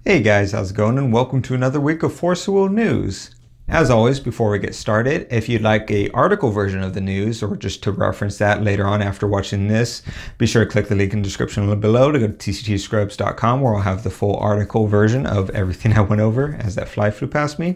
Hey guys, how's it going? And welcome to another week of Force Wheel News. As always, before we get started, if you'd like an article version of the news or just to reference that later on after watching this, be sure to click the link in the description below to go to tctscrubs.com where I'll have the full article version of everything I went over as that fly flew past me.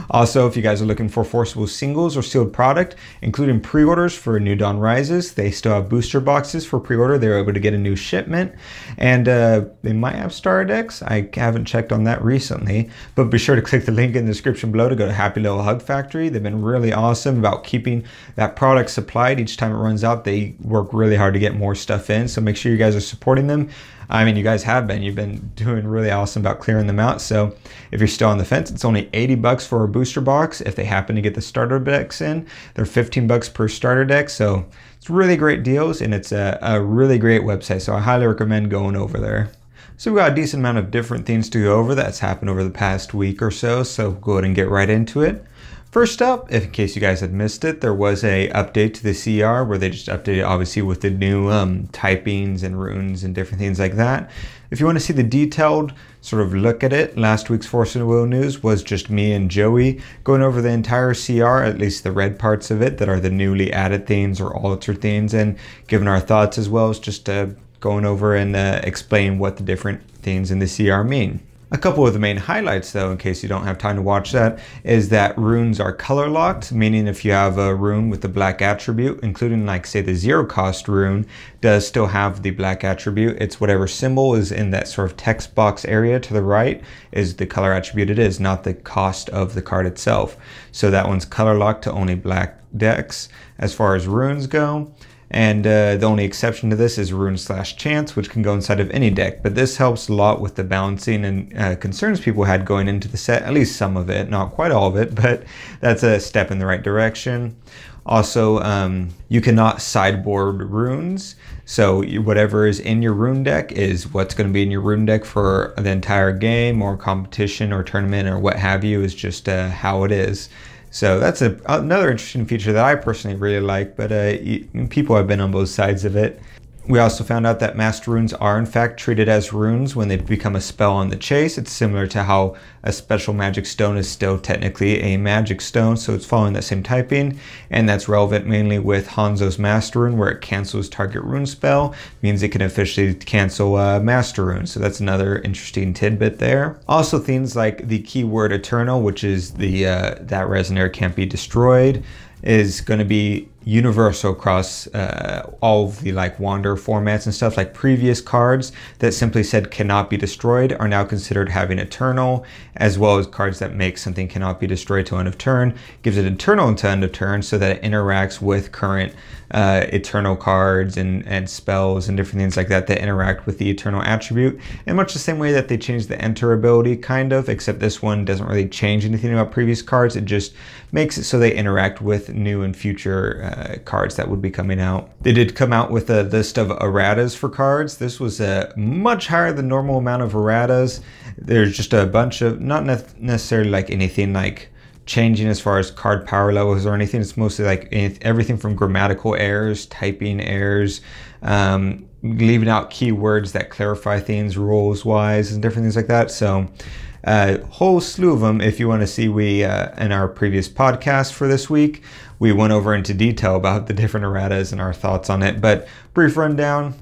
Also, if you guys are looking for Force Wheel singles or sealed product, including pre-orders for New Dawn Rises, they still have booster boxes for pre-order. They were able to get a new shipment, and they might have starter decks. I haven't checked on that recently, but be sure to click the link in the description below to go to Happy Little Hug Factory. They've been really awesome about keeping that product supplied. Each time it runs out, they work really hard to get more stuff in, so make sure you guys are supporting them. I mean, you guys have been. You've been doing really awesome about clearing them out. So if you're still on the fence, it's only 80 bucks for a booster box. If they happen to get the starter decks in, they're 15 bucks per starter deck. So it's really great deals, and it's a really great website. So I highly recommend going over there. So we've got a decent amount of different things to go over that's happened over the past week or so. So go ahead and get right into it. First up, in case you guys had missed it, there was a update to the CR where they just updated obviously with the new typings and runes and different things like that. If you want to see the detailed sort of look at it, last week's Force Wheel News was just me and Joey going over the entire CR, at least the red parts of it that are the newly added themes or altered themes, and giving our thoughts as well as just going over and explain what the different things in the CR mean. A couple of the main highlights though, in case you don't have time to watch that, is that runes are color locked, meaning if you have a rune with the black attribute, including like say the 0 cost rune, does still have the black attribute. It's whatever symbol is in that sort of text box area to the right is the color attribute it is, not the cost of the card itself. So that one's color locked to only black decks as far as runes go. And the only exception to this is rune/chance, which can go inside of any deck. But this helps a lot with the balancing and concerns people had going into the set, at least some of it, not quite all of it, but that's a step in the right direction. Also, you cannot sideboard runes. So whatever is in your rune deck is what's going to be in your rune deck for the entire game or competition or tournament or what have you, is just how it is. So that's another interesting feature that I personally really like, but people have been on both sides of it. We also found out that master runes are in fact treated as runes when they become a spell on the chase. It's similar to how a special magic stone is still technically a magic stone, so it's following that same typing, and that's relevant mainly with Hanzo's master rune, where it cancels target rune spell, means it can officially cancel master rune. So that's another interesting tidbit there. Also things like the keyword eternal, which is the that Resonare can't be destroyed, is going to be universal across all of the like Wander formats and stuff. Like previous cards that simply said cannot be destroyed are now considered having eternal, as well as cards that make something cannot be destroyed to end of turn gives it eternal until end of turn, so that it interacts with current eternal cards and spells and different things like that that interact with the eternal attribute in much the same way that they changed the enter ability, kind of, except this one doesn't really change anything about previous cards. It just makes it so they interact with new and future cards that would be coming out. They did come out with a list of erratas for cards. This was a much higher than normal amount of erratas. There's just a bunch of, not necessarily like anything like changing as far as card power levels or anything. It's mostly like everything from grammatical errors, typing errors, leaving out keywords that clarify things rules wise and different things like that. So a whole slew of them. If you want to see, we in our previous podcast for this week, we went over into detail about the different erratas and our thoughts on it. But brief rundown,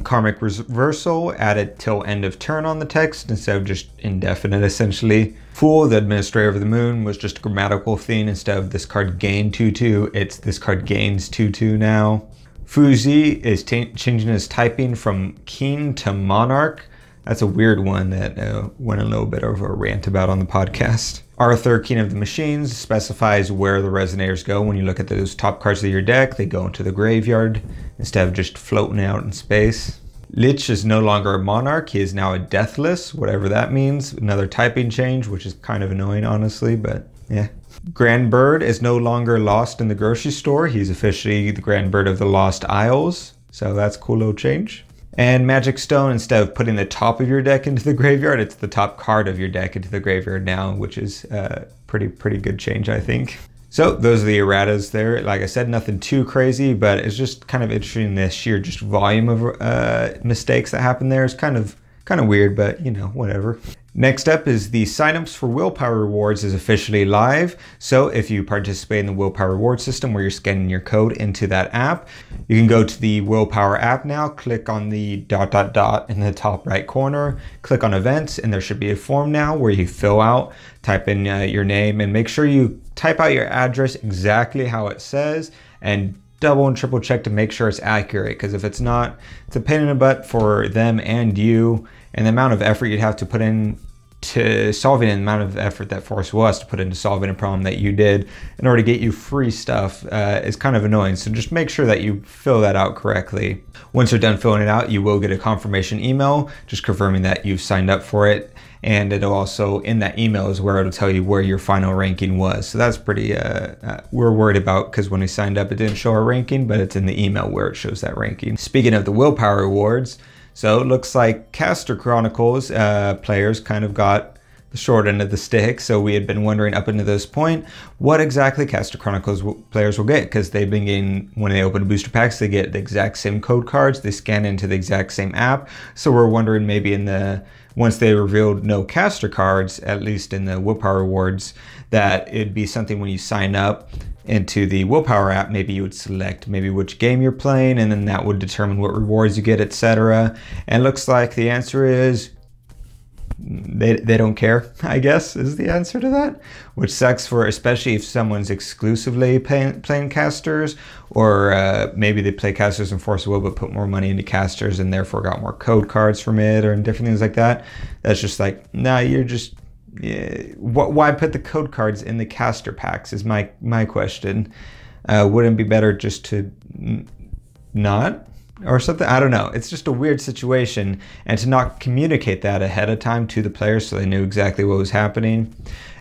karmic reversal added till end of turn on the text instead of just indefinite essentially. Fool, the administrator of the moon, was just a grammatical thing. Instead of this card gain 2/2, it's this card gains 2/2 now. Fuzi is changing his typing from king to monarch. That's a weird one that went a little bit of a rant about on the podcast. Arthur, King of the Machines, specifies where the resonators go. When you look at those top cards of your deck, they go into the graveyard instead of just floating out in space. Lich is no longer a monarch. He is now a deathless, whatever that means. Another typing change, which is kind of annoying, honestly, but yeah. Grand Bird is no longer lost in the grocery store. He's officially the Grand Bird of the Lost Isles. So that's a cool little change. And Magic Stone, instead of putting the top of your deck into the graveyard, it's the top card of your deck into the graveyard now, which is a pretty good change, I think. So those are the erratas there. Like I said, nothing too crazy, but it's just kind of interesting, the sheer just volume of mistakes that happen there is kind of weird, but you know, whatever. Next up is the signups for Willpower rewards is officially live. So if you participate in the Willpower reward system where you're scanning your code into that app, you can go to the Willpower app now, click on the ... in the top right corner, click on events, and there should be a form now where you fill out, type in your name, and make sure you type out your address exactly how it says, and double and triple check to make sure it's accurate, because if it's not, it's a pain in the butt for them and you. And the amount of effort you'd have to put in to solving the amount of effort that Forcible has to put into solving a problem that you did in order to get you free stuff is kind of annoying. So just make sure that you fill that out correctly. Once you're done filling it out, you will get a confirmation email just confirming that you've signed up for it. And it'll also, in that email is where it'll tell you where your final ranking was. So that's pretty, we're worried about, because when we signed up, it didn't show our ranking, but it's in the email where it shows that ranking. Speaking of the Willpower rewards, so it looks like Caster Chronicles players kind of got the short end of the stick. So we had been wondering up until this point, what exactly Caster Chronicles players will get, because they've been getting, when they open booster packs, they get the exact same code cards, they scan into the exact same app. So we're wondering maybe in the, once they revealed no caster cards, at least in the Willpower rewards, that it'd be something when you sign up into the Willpower app, maybe you would select maybe which game you're playing, and then that would determine what rewards you get, etc. And it looks like the answer is they don't care, I guess, is the answer to that, which sucks for, especially if someone's exclusively playing casters, or maybe they play casters and Force of Will but put more money into casters and therefore got more code cards from it, or different things like that. That's just like, nah, you're just, yeah, why put the code cards in the caster packs is my question. Wouldn't it be better just to not, or something? I don't know. It's just a weird situation, and to not communicate that ahead of time to the players so they knew exactly what was happening,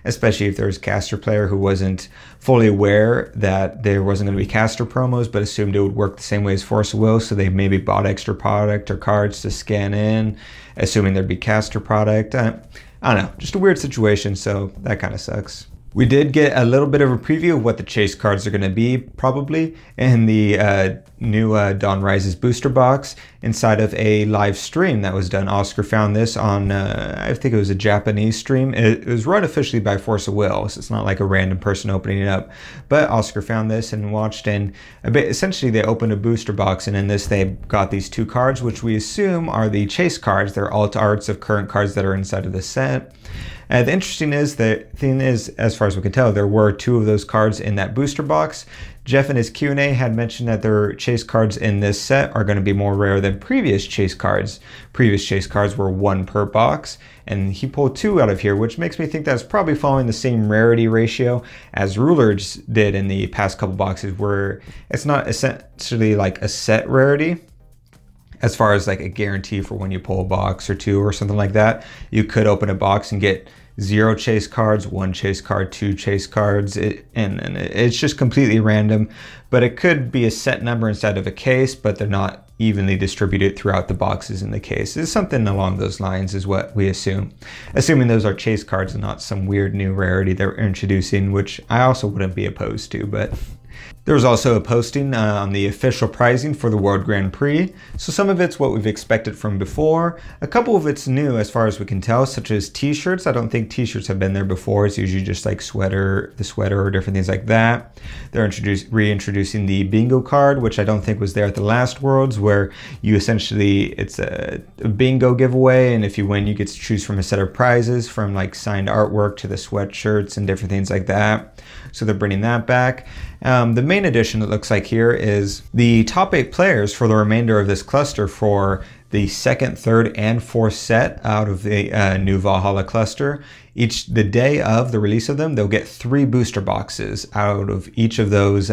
especially if there was a caster player who wasn't fully aware that there wasn't going to be caster promos, but assumed it would work the same way as Force of Will, so they maybe bought extra product or cards to scan in, assuming there'd be caster product. I don't know, just a weird situation, so that kind of sucks. We did get a little bit of a preview of what the chase cards are going to be, probably, in the new Dawn Rises booster box inside of a live stream that was done. Oscar found this on, I think it was a Japanese stream. It was run officially by Force of Will, so it's not like a random person opening it up. But Oscar found this and watched, and essentially they opened a booster box, and in this they got these two cards, which we assume are the chase cards. They're alt arts of current cards that are inside of the set. The interesting thing is, as far as we can tell, there were two of those cards in that booster box. Jeff in his Q&A had mentioned that their chase cards in this set are going to be more rare than previous chase cards. Previous chase cards were one per box, and he pulled two out of here, which makes me think that's probably following the same rarity ratio as Rulers did in the past couple boxes, where it's not essentially like a set rarity, as far as like a guarantee for when you pull a box or two or something like that. You could open a box and get 0 chase cards, 1 chase card, 2 chase cards, and it's just completely random. But it could be a set number inside of a case, but they're not evenly distributed throughout the boxes in the case. It's something along those lines is what we assume. Assuming those are chase cards and not some weird new rarity they're introducing, which I also wouldn't be opposed to, but there was also a posting on the official pricing for the World Grand Prix. So some of it's what we've expected from before. A couple of it's new as far as we can tell, such as t-shirts. I don't think t-shirts have been there before. It's usually just like the sweater or different things like that. They're reintroducing the bingo card, which I don't think was there at the last Worlds, where you essentially, it's a bingo giveaway, and if you win, you get to choose from a set of prizes, from like signed artwork to the sweatshirts and different things like that. So they're bringing that back. The main addition, it looks like here, is the top 8 players for the remainder of this cluster for the 2nd, 3rd, and 4th set out of the new Valhalla cluster. The day of the release of them, they'll get 3 booster boxes out of each of those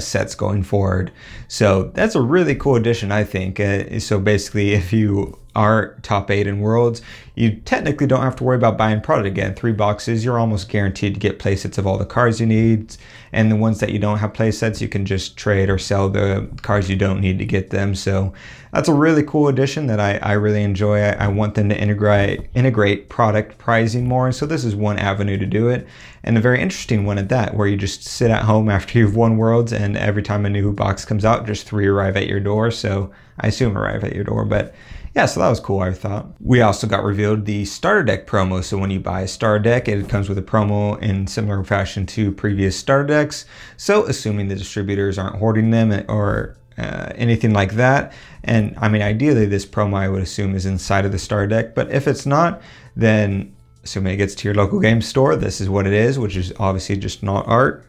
sets going forward. So that's a really cool addition, I think. So basically, if you are top 8 in Worlds, you technically don't have to worry about buying product again. 3 boxes, you're almost guaranteed to get playsets of all the cards you need. And the ones that you don't have playsets, you can just trade or sell the cards you don't need to get them. So that's a really cool addition that I really enjoy. I want them to integrate product pricing more. And so this is one avenue to do it. And a very interesting one at that, where you just sit at home after you've won Worlds, and every time a new box comes out, just 3 arrive at your door. So I assume arrive at your door, but yeah, so that was cool, I thought. We also got revealed the starter deck promo. So when you buy a starter deck, it comes with a promo in similar fashion to previous starter decks. So assuming the distributors aren't hoarding them or anything like that. And I mean, ideally this promo I would assume is inside of the starter deck, but if it's not, then assuming it gets to your local game store, this is what it is, which is obviously just not art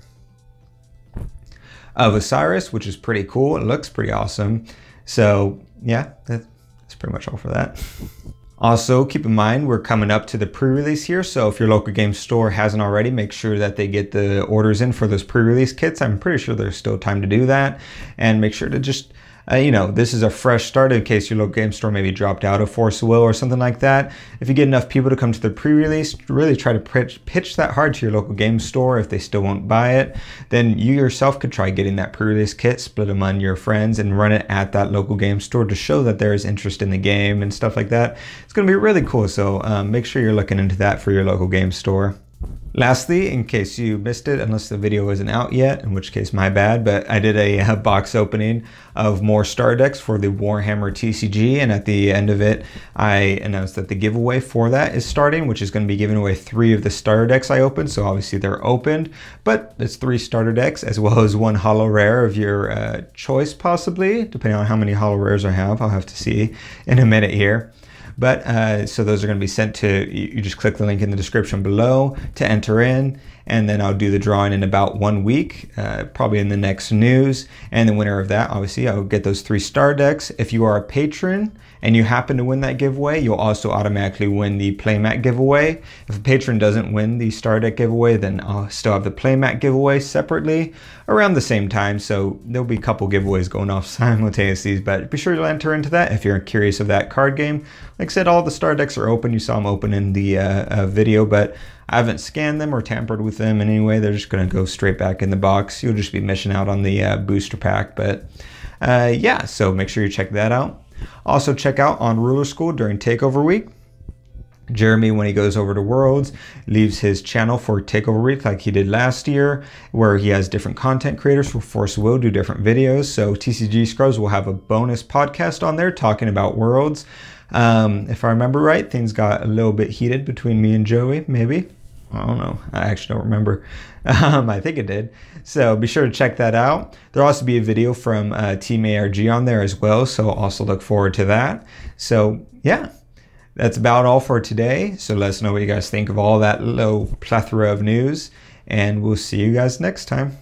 of Osiris, which is pretty cool. It looks pretty awesome. So yeah, that's pretty much all for that. Also, keep in mind, we're coming up to the pre-release here. So if your local game store hasn't already, make sure that they get the orders in for those pre-release kits. I'm pretty sure there's still time to do that. And make sure to just, you know, this is a fresh start in case your local game store maybe dropped out of Force of Will or something like that. If you get enough people to come to the pre-release, really try to pitch that hard to your local game store. If they still won't buy it, then you yourself could try getting that pre-release kit, split them among your friends, and run it at that local game store to show that there is interest in the game and stuff like that. It's going to be really cool, so make sure you're looking into that for your local game store. Lastly, in case you missed it, unless the video isn't out yet, in which case my bad, but I did a box opening of more star decks for the Warhammer TCG, and at the end of it, I announced that the giveaway for that is starting, which is going to be giving away 3 of the starter decks I opened, so obviously they're opened, but it's 3 starter decks, as well as 1 holo rare of your choice, possibly, depending on how many holo rares I have. I'll have to see in a minute here. But so those are going to be sent to, you just click the link in the description below to enter in, and then I'll do the drawing in about 1 week, probably in the next news. And the winner of that, obviously, I'll get those 3 star decks. If you are a patron and you happen to win that giveaway, you'll also automatically win the playmat giveaway. If a patron doesn't win the star deck giveaway, then I'll still have the playmat giveaway separately around the same time. So there'll be a couple giveaways going off simultaneously, but be sure to enter into that if you're curious of that card game. Like I said, all the star decks are open. You saw them open in the video, but I haven't scanned them or tampered with them in any way. They're just going to go straight back in the box. You'll just be missing out on the booster pack, but yeah, so make sure you check that out. Also check out on Ruler School during Takeover Week. Jeremy, when he goes over to Worlds, leaves his channel for Takeover Week like he did last year, where he has different content creators for Force of Will do different videos. So TCG Scrubs will have a bonus podcast on there talking about Worlds. If I remember right, things got a little bit heated between me and Joey, maybe. I don't know. I actually don't remember. I think it did. So be sure to check that out. There'll also be a video from Team ARG on there as well, so also look forward to that. So yeah, that's about all for today. So let us know what you guys think of all that little plethora of news, and we'll see you guys next time.